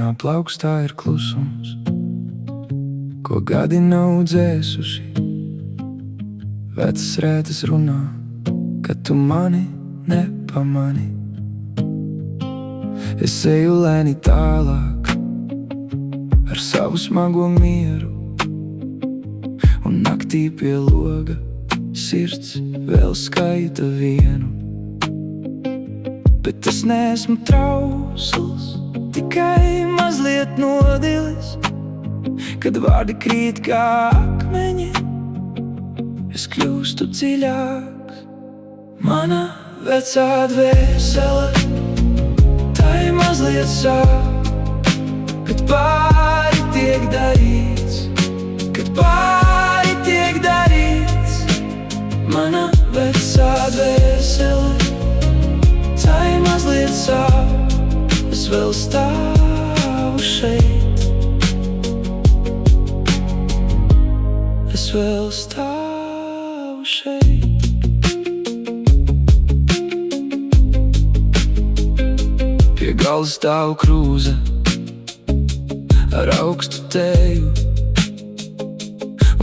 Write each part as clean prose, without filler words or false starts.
Manā plaukstā ir klusums, ko gadi nav dzēsuši. Vecas rētas runā, ka tu mani nepamani. Es eju lēni tālāk ar savu smago mieru, un naktī pie loga sirds vēl skaita vienu. Bet es neesmu trausls, tikai mazliet nodilis. Kad vārdi krīt kā akmeņi, es kļūstu dziļāks. Mana vecā dvēsele, tai mazliet sāp, kad pāri tiek darīts, kad pāri tiek darīts. Mana vecā dvēsele, tai mazliet sāp, es vēl stāvu šeit. Es vēl stāvu šeit. Pie galda stāv krūze ar augstu teju,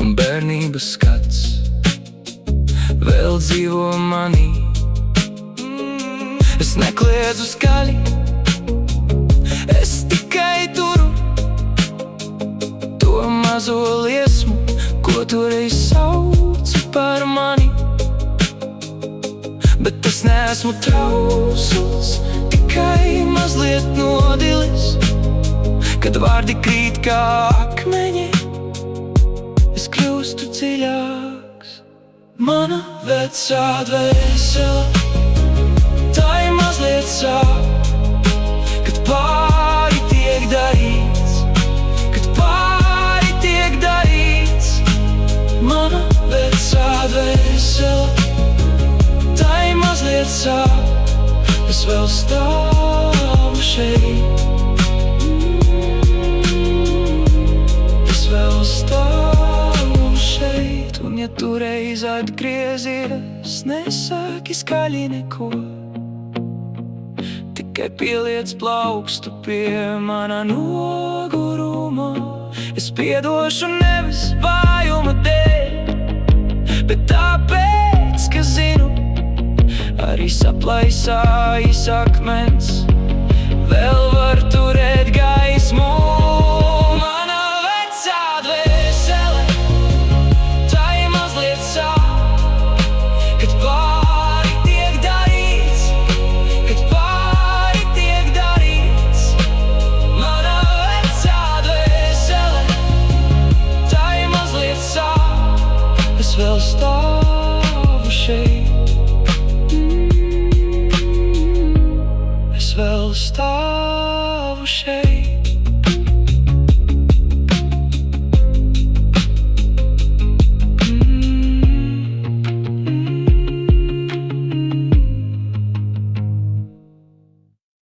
un bērnības skats vēl dzīvo manī. Es nekliedzu skaļi, es tikai turu to mazo liesmu, ko toreiz sauca par mani. Bet es neesmu trausls, tikai mazliet nodilis. Kad vārdi krīt kā akmeņi, es kļūstu dziļāks. Mana vecā dvēsele, tai mazliet sāp, kad pāri tiek darīts, kad pāri tiek darīts. Mana vecā dvēsele, tai mazliet sāp, es vēl stāvu šeit. Es vēl stāvu šeit. Un ja tu reiz atgriezies, nesaki skaļi neko, tikai pieliec plaukstu pie mana noguruma. Es piedošu nevis vājuma dēļ, bet tāpēc, ka zinu, arī saplaisājis akmens vēl var turēt gaismu.